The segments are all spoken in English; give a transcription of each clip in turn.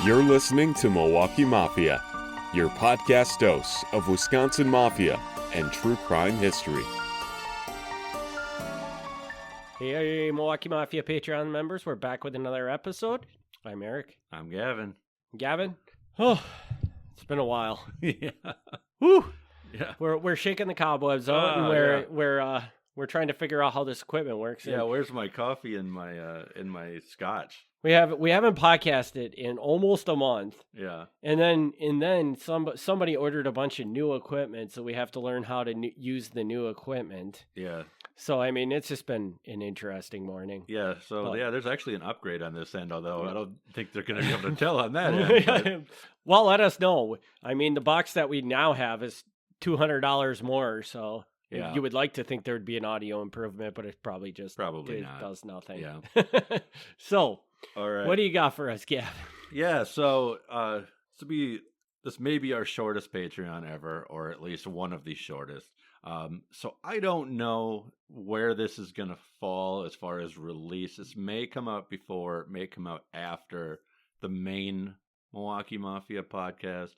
You're listening to Milwaukee Mafia, your podcast dose of Wisconsin Mafia and true crime history. Hey, Milwaukee Mafia Patreon members, we're back with another episode. I'm Eric. I'm Gavin. Gavin? Oh, it's been a while. Yeah. Woo! Yeah. We're shaking the cobwebs out, and we're trying to figure out how this equipment works. Yeah, where's my coffee and my scotch? We haven't podcasted in almost a month. Yeah. And then somebody ordered a bunch of new equipment, so we have to learn how to use the new equipment. Yeah. So I mean, it's just been an interesting morning. Yeah. So there's actually an upgrade on this end, although I don't think they're going to be able to tell on that end. But... Well, let us know. I mean, the box that we now have is $200 more, so. Yeah. You would like to think there would be an audio improvement, but it probably not. Does nothing. Yeah. So, all right. What do you got for us, Gavin? Yeah. So, this may be our shortest Patreon ever, or at least one of the shortest. So I don't know where this is going to fall as far as release. This may come out before, may come out after the main Milwaukee Mafia podcast,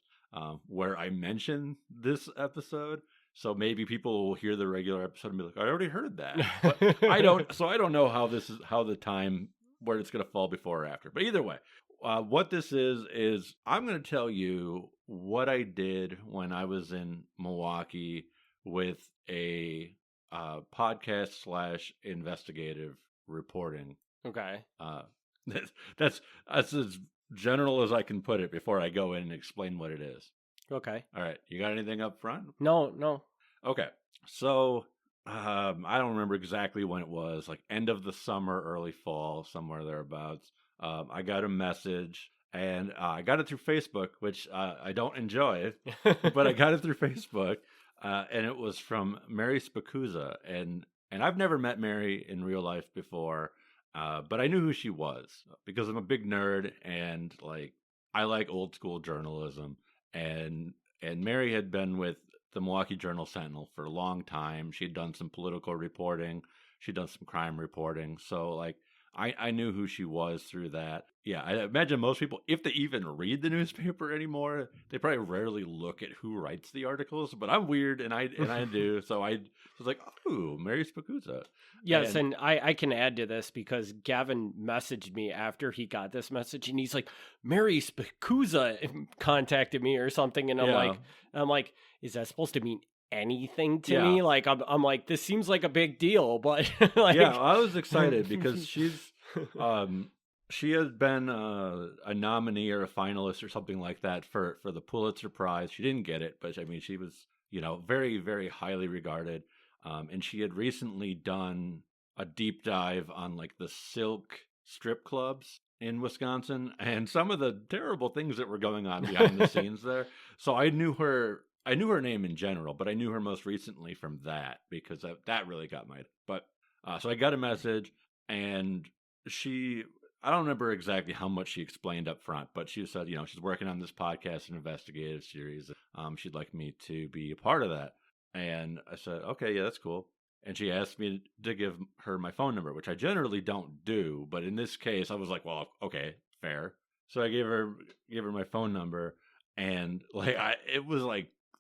where I mention this episode. So maybe people will hear the regular episode and be like, I already heard that. But I don't know how where it's going to fall before or after. But either way, what this is I'm going to tell you what I did when I was in Milwaukee with a podcast / investigative reporting. Okay. That's as general as I can put it before I go in and explain what it is. Okay. All right. You got anything up front? No. Okay. So, I don't remember exactly when it was, like end of the summer, early fall, somewhere thereabouts. I got a message, and I got it through Facebook, which I don't enjoy, but I got it through Facebook, and it was from Mary Spacuzza, and I've never met Mary in real life before, but I knew who she was because I'm a big nerd, and I like old school journalism. And Mary had been with the Milwaukee Journal-Sentinel for a long time. She'd done some political reporting. She'd done some crime reporting. So, I knew who she was through that. Yeah, I imagine most people, if they even read the newspaper anymore, they probably rarely look at who writes the articles. But I'm weird, and I do. So I was like, oh, Mary Spacuzza. Yes, and I can add to this because Gavin messaged me after he got this message, and he's like, Mary Spacuzza contacted me or something, and I'm like, is that supposed to mean anything to me? I'm like, this seems like a big deal, but I was excited because she had been a nominee or a finalist or something like that for the Pulitzer Prize. She didn't get it, but I mean, she was very, very highly regarded. And she had recently done a deep dive on the Silk strip clubs in Wisconsin and some of the terrible things that were going on behind the scenes there. So I knew her name in general, but I knew her most recently from that because that really got my. But so I got a message, and I don't remember exactly how much she explained up front, but she said, she's working on this podcast and investigative series. She'd like me to be a part of that. And I said, okay, yeah, that's cool. And she asked me to give her my phone number, which I generally don't do. But in this case, I was like, well, okay, fair. So I gave her my phone number. And it was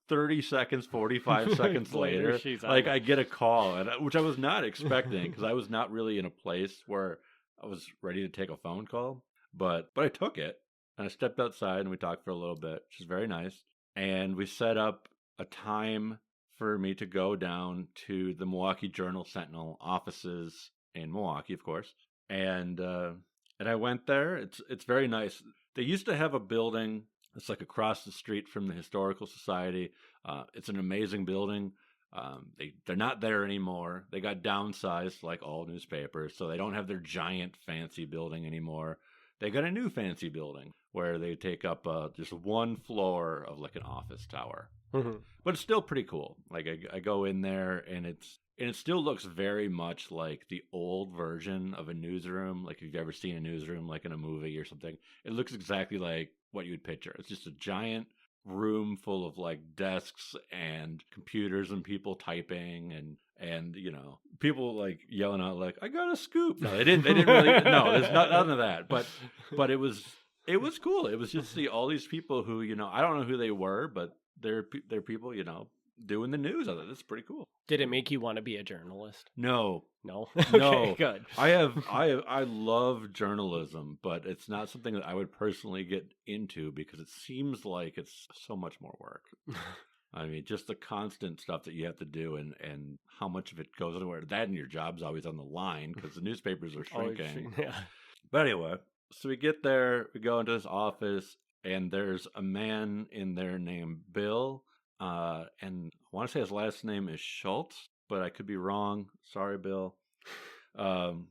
30 seconds, 45 seconds later, I get a call, which I was not expecting because I was not really in a place where I was ready to take a phone call. But I took it, and I stepped outside, and we talked for a little bit, which is very nice. And we set up a time for me to go down to the Milwaukee Journal-Sentinel offices in Milwaukee, of course. And I went there. It's very nice. They used to have a building. It's across the street from the Historical Society. It's an amazing building. They're not there anymore. They got downsized like all newspapers, so they don't have their giant fancy building anymore. They got a new fancy building where they take up just one floor of an office tower. Mm-hmm. But it's still pretty cool. I go in there, and it still looks very much like the old version of a newsroom. If you've ever seen a newsroom in a movie or something, it looks exactly like what you'd picture. It's just a giant room full of desks and computers and people typing and people yelling out I got a scoop. No, they didn't really. No, there's none of that. But it was It was cool. It was just to see all these people who, I don't know who they were, but they're people, doing the news. I thought this is pretty cool. Did it make you want to be a journalist? No. No? No. Okay, good. I love journalism, but it's not something that I would personally get into because it seems like it's so much more work. I mean, just the constant stuff that you have to do and how much of it goes anywhere. That and your job's always on the line because the newspapers are shrinking. Yeah. But anyway, so we get there, we go into this office, and there's a man in there named Bill. And I want to say his last name is Schultz, but I could be wrong. Sorry, Bill. And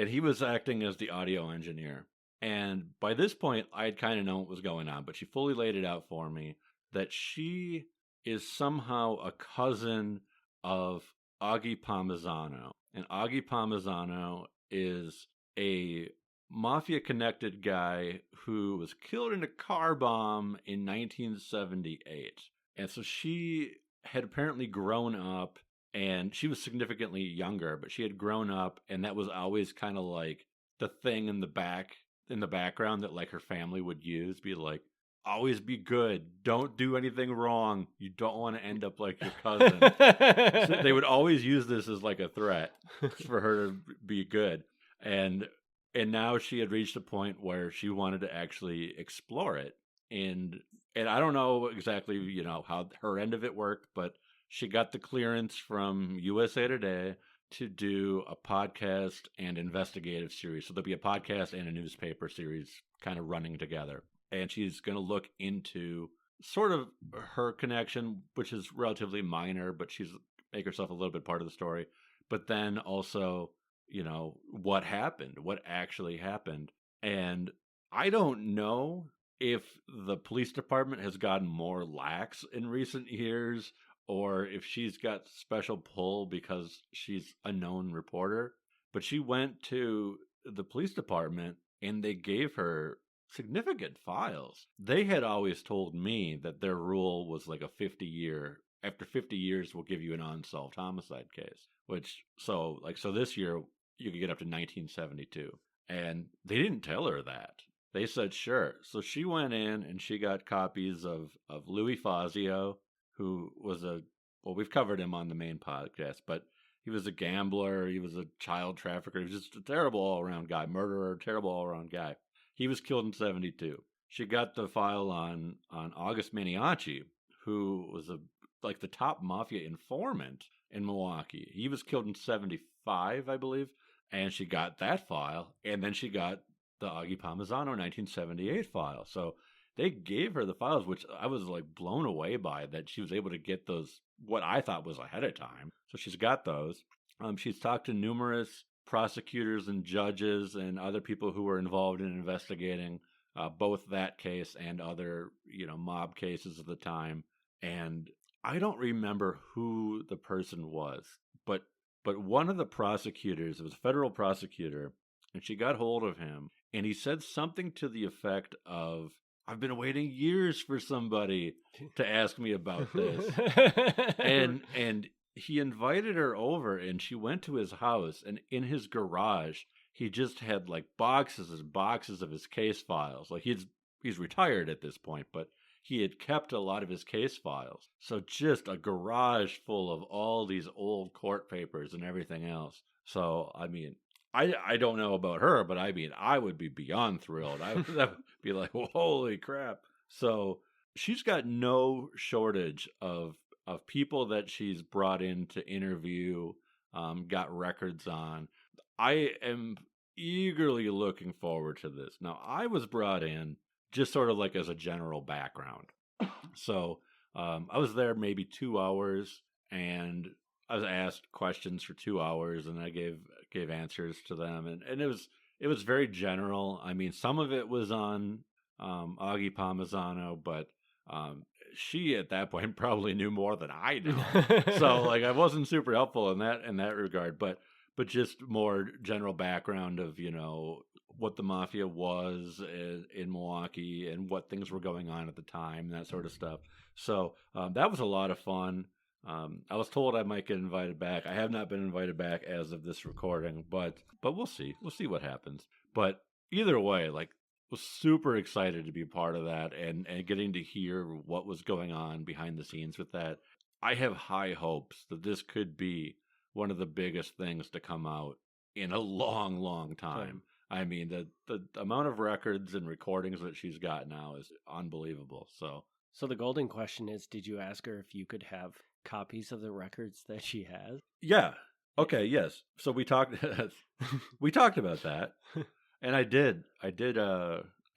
he was acting as the audio engineer. And by this point, I had kind of known what was going on, but she fully laid it out for me that she is somehow a cousin of Augie Palmisano. And Augie Palmisano is a mafia-connected guy who was killed in a car bomb in 1978. And so she had apparently grown up, and she was significantly younger, but she had grown up, and that was always kind of like the thing in the background that like her family would use, be like, always be good, don't do anything wrong, you don't want to end up like your cousin. So they would always use this as like a threat for her to be good. And now she had reached a point where she wanted to actually explore it. And I don't know exactly, how her end of it worked, but she got the clearance from USA Today to do a podcast and investigative series. So there'll be a podcast and a newspaper series kind of running together. And she's going to look into sort of her connection, which is relatively minor, but she's make herself a little bit part of the story. But then also, what happened, what actually happened. And I don't know if the police department has gotten more lax in recent years or if she's got special pull because she's a known reporter. But she went to the police department and they gave her significant files. They had always told me that their rule was like a 50-year, after 50 years, we'll give you an unsolved homicide case, so this year you could get up to 1972. And they didn't tell her that. They said, sure. So she went in and she got copies of Louis Fazio, who was we've covered him on the main podcast, but he was a gambler. He was a child trafficker. He was just a terrible all-around guy, murderer, terrible all-around guy. He was killed in 72. She got the file on August Maniaci, who was the top mafia informant in Milwaukee. He was killed in 75, I believe. And she got that file. And then she got the Augie Palmisano 1978 file. So they gave her the files, which I was like blown away by, that she was able to get those, what I thought was ahead of time. So she's got those. She's talked to numerous prosecutors and judges and other people who were involved in investigating both that case and other, mob cases of the time. And I don't remember who the person was, but one of the prosecutors, it was a federal prosecutor, and she got hold of him, and he said something to the effect of, I've been waiting years for somebody to ask me about this. and he invited her over, and she went to his house, and in his garage, he just had like boxes and boxes of his case files. Like he's retired at this point, but he had kept a lot of his case files. So just a garage full of all these old court papers and everything else. So, I mean, I don't know about her, but I mean, I would be beyond thrilled. I would be like, holy crap. So she's got no shortage of people that she's brought in to interview, got records on. I am eagerly looking forward to this. Now, I was brought in just sort of like as a general background. So I was there maybe 2 hours, and I was asked questions for 2 hours, and I gave answers to them, and it was very general. I mean, some of it was on Augie Palmisano, but she at that point probably knew more than I do. So like I wasn't super helpful in that regard, but just more general background of, what the mafia was in Milwaukee and what things were going on at the time, that sort of stuff. So that was a lot of fun. I was told I might get invited back. I have not been invited back as of this recording, but we'll see. We'll see what happens. But either way, like was super excited to be part of that and getting to hear what was going on behind the scenes with that. I have high hopes that this could be one of the biggest things to come out in a long, long time. I mean, the amount of records and recordings that she's got now is unbelievable. So the golden question is, did you ask her if you could have copies of the records that she has? Yeah. Okay, yes. So we talked we talked about that. And I did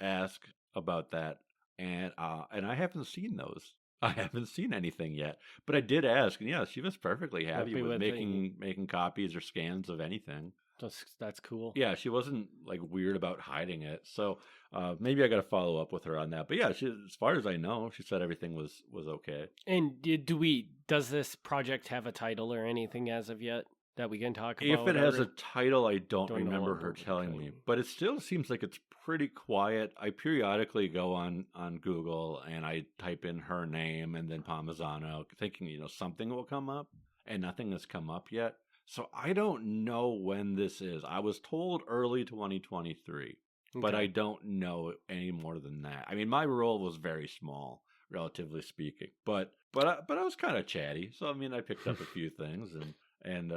ask about that, and I haven't seen those. I haven't seen anything yet, but I did ask, and yeah, she was perfectly happy with making copies or scans of anything. That's cool. Yeah, she wasn't like weird about hiding it. So maybe I got to follow up with her on that. But yeah, as far as I know, she said everything was okay. And does this project have a title or anything as of yet that we can talk about? If it has a title, I don't remember her telling me, but it still seems like it's pretty quiet. I periodically go on Google and I type in her name and then Palmisano, thinking, something will come up, and nothing has come up yet. So I don't know when this is. I was told early 2023, but I don't know any more than that. I mean, my role was very small, relatively speaking, but I was kind of chatty. So I mean, I picked up a few things and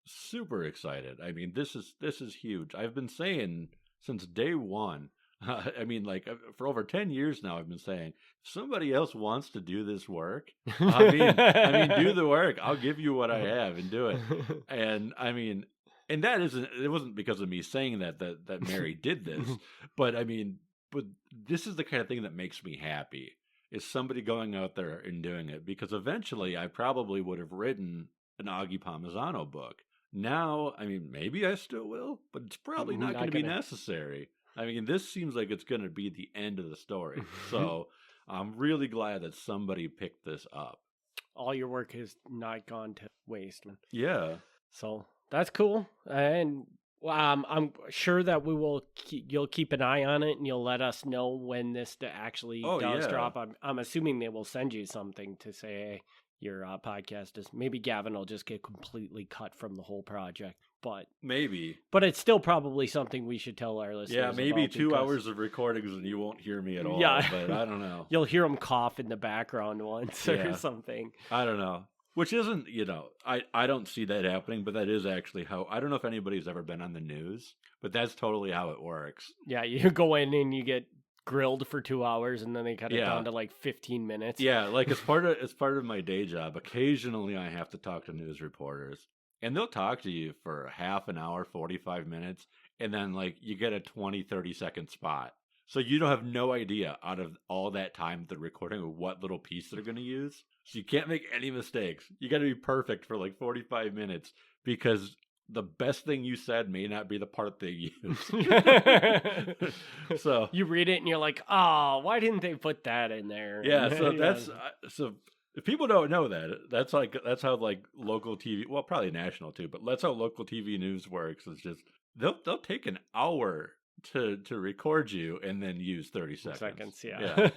super excited. I mean, this is huge. I've been saying since day one. I mean, like for over 10 years now, I've been saying, if somebody else wants to do this work, I mean, do the work. I'll give you what I have and do it. And I mean, and it wasn't because of me saying that Mary did this, but I mean, but this is the kind of thing that makes me happy, is somebody going out there and doing it, because eventually I probably would have written an Augie Palmisano book. Now, I mean, maybe I still will, but it's probably not going to be necessary. I mean, this seems like it's going to be the end of the story. So I'm really glad that somebody picked this up. All your work has not gone to waste. Yeah. So that's cool. And I'm sure that you'll keep an eye on it, and you'll let us know when this actually does drop. I'm assuming they will send you something to say, hey, your podcast is, maybe Gavin will just get completely cut from the whole project, but it's still probably something we should tell our listeners. Yeah, maybe 2 hours of recordings and you won't hear me at all. Yeah, but I don't know. You'll hear him cough in the background once or something. I don't know. Which isn't, I don't see that happening, but that is actually how, I don't know if anybody's ever been on the news, but that's totally how it works. Yeah, you go in and you get grilled for 2 hours, and then they cut it down to like 15 minutes. Yeah, like as part of my day job, occasionally I have to talk to news reporters, and they'll talk to you for half an hour, 45 minutes, and then like you get a 20-30 second spot. So you don't have no idea out of all that time they're recording what little piece they're going to use. So you can't make any mistakes. You got to be perfect for like 45 minutes, because the best thing you said may not be the part they use. So you read it and you're like, oh, why didn't they put that in there? Yeah. So so if people don't know that's how like local TV, well, probably national too, but that's how local TV news works. It's just, they'll take an hour to record you and then use 30 seconds. Yeah.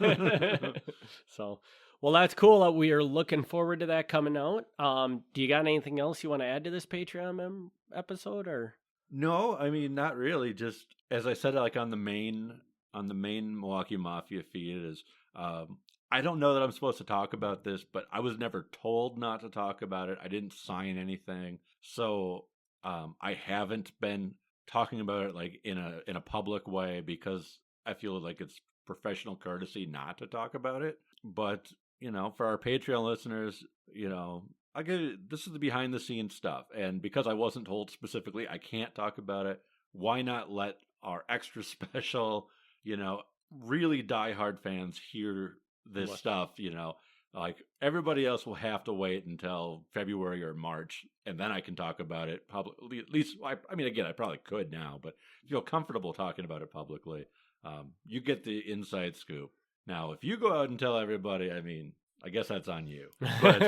So, well, that's cool. We are looking forward to that coming out. Do you got anything else you want to add to this Patreon episode, or? No, I mean, not really. Just as I said, like on the main Milwaukee Mafia feed, is I don't know that I'm supposed to talk about this, but I was never told not to talk about it. I didn't sign anything, so I haven't been talking about it like in a public way, because I feel like it's professional courtesy not to talk about it. But for our Patreon listeners, this is the behind the scenes stuff, and because I wasn't told specifically, I can't talk about it. Why not let our extra special, really diehard fans hear this stuff? Like everybody else will have to wait until February or March, and then I can talk about it publicly. At least, I mean, again, I probably could now, but feel comfortable talking about it publicly. You get the inside scoop. Now, if you go out and tell everybody, I mean, I guess that's on you. But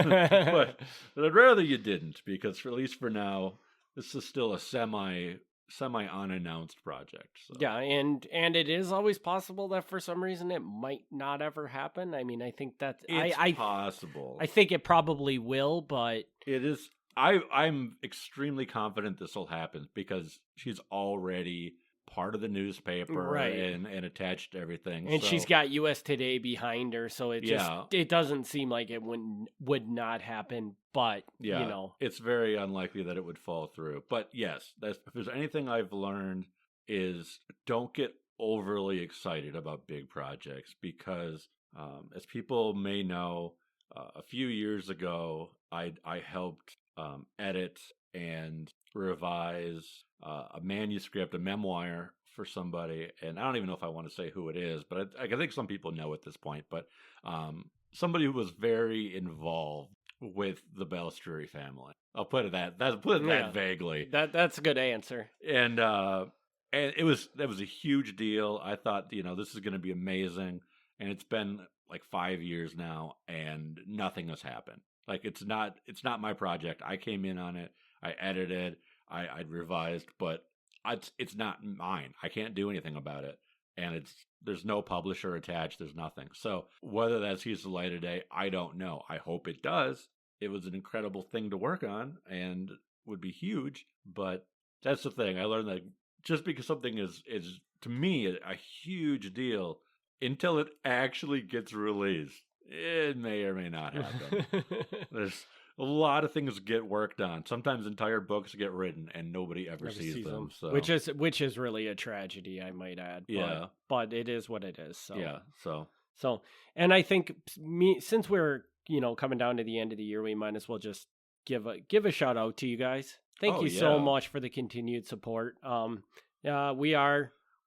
I'd rather you didn't, because at least for now, this is still a semi unannounced project. So. Yeah, and it is always possible that for some reason it might not ever happen. I mean, I think that's possible. I think it probably will, but it is. I'm extremely confident this will happen, because she's already part of the newspaper Right. and attached to everything. And so, she's got US Today behind her, so it doesn't seem like it would not happen, but it's very unlikely that it would fall through. But yes, if there's anything I've learned is don't get overly excited about big projects because as people may know, a few years ago, I helped edit and revise a manuscript, a memoir for somebody, and I don't even know if I want to say who it is, but I think some people know at this point. But somebody who was very involved with the Balestri family. I'll put it that vaguely. That's a good answer. And that was a huge deal. I thought, this is going to be amazing, and it's been like 5 years now, and nothing has happened. Like it's not my project. I came in on it. I edited. I revised, but it's not mine. I can't do anything about it, and there's no publisher attached. There's nothing. So whether that sees the light of day, I don't know. I hope it does. It was an incredible thing to work on, and would be huge. But that's the thing. I learned that just because something is to me a huge deal, until it actually gets released, it may or may not happen. There's a lot of things get worked on. Sometimes entire books get written and nobody ever sees them. So. Which is really a tragedy, I might add. Yeah. But it is what it is. So. Yeah. So, and I think since we're coming down to the end of the year, we might as well just give a shout out to you guys. Thank you so much for the continued support.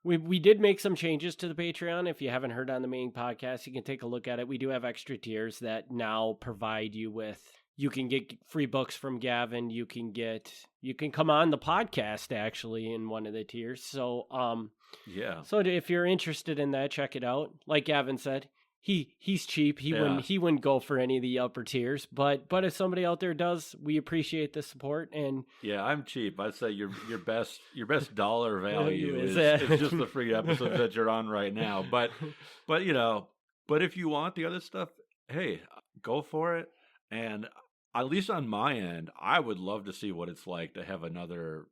We did make some changes to the Patreon. If you haven't heard on the main podcast, you can take a look at it. We do have extra tiers that now provide you with, you can get free books from Gavin. You can come on the podcast actually in one of the tiers. So, So if you're interested in that, check it out. Like Gavin said, he's cheap. He wouldn't go for any of the upper tiers, but if somebody out there does, we appreciate the support. And yeah, I'm cheap. I'd say your best dollar value is just the free episodes that you're on right now. But if you want the other stuff, hey, go for it. And at least on my end, I would love to see what it's like to have another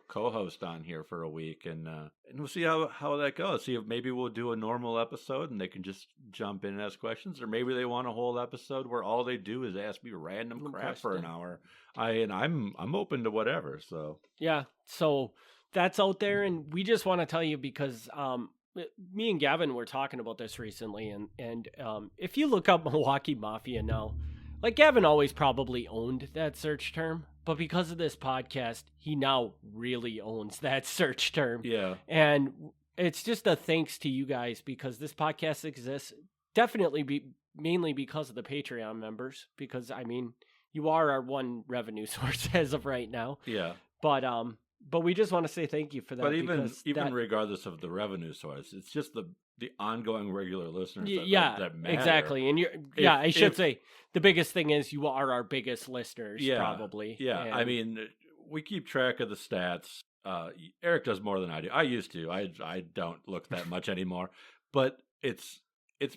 co-host on here for a week, and we'll see how that goes. See if maybe we'll do a normal episode and they can just jump in and ask questions, or maybe they want a whole episode where all they do is ask me random crap for an hour. I'm open to whatever. So yeah, so that's out there, and we just want to tell you because me and Gavin were talking about this recently, and if you look up Milwaukee Mafia now, like Gavin always probably owned that search term. But because of this podcast, he now really owns that search term. Yeah. And it's just a thanks to you guys because this podcast exists definitely mainly because of the Patreon members. Because, you are our one revenue source as of right now. Yeah. But we just want to say thank you for that. But even regardless of the revenue source, it's just the ongoing regular listeners that matter. Exactly. And I should say the biggest thing is you are our biggest listeners, probably. Yeah. And we keep track of the stats. Eric does more than I do. I used to. I don't look that much anymore. But it's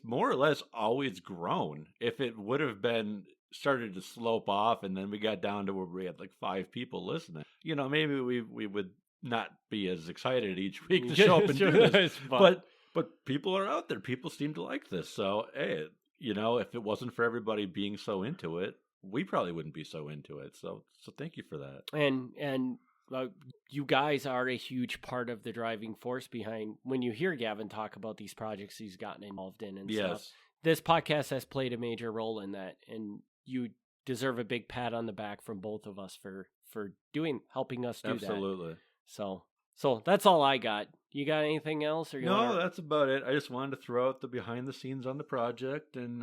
more or less always grown. If it would have been started to slope off and then we got down to where we had like 5 people listening, maybe we would not be as excited each week to show up and do this. But people are out there. People seem to like this. So, hey, if it wasn't for everybody being so into it, we probably wouldn't be so into it. So thank you for that. And you guys are a huge part of the driving force behind when you hear Gavin talk about these projects he's gotten involved in and stuff. This podcast has played a major role in that, and you deserve a big pat on the back from both of us for helping us do that. Absolutely. So that's all I got. You got anything else? No, that's about it. I just wanted to throw out the behind the scenes on the project, and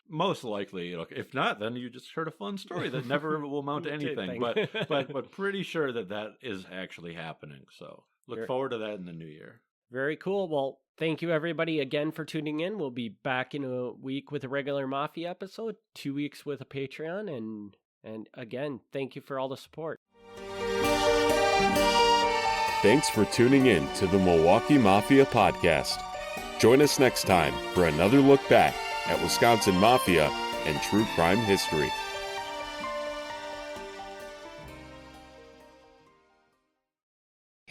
most likely, if not, then you just heard a fun story that never will amount to anything. but pretty sure that is actually happening. So look forward to that in the new year. Very cool. Well, thank you everybody again for tuning in. We'll be back in a week with a regular Mafia episode, 2 weeks with a Patreon, and again, thank you for all the support. Thanks for tuning in to the Milwaukee Mafia podcast. Join us next time for another look back at Wisconsin Mafia and true crime history.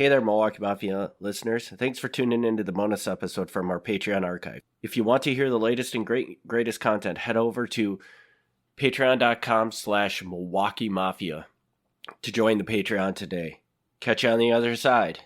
Hey there, Milwaukee Mafia listeners. Thanks for tuning into the bonus episode from our Patreon archive. If you want to hear the latest and greatest content, head over to patreon.com/Milwaukee Mafia to join the Patreon today. Catch you on the other side.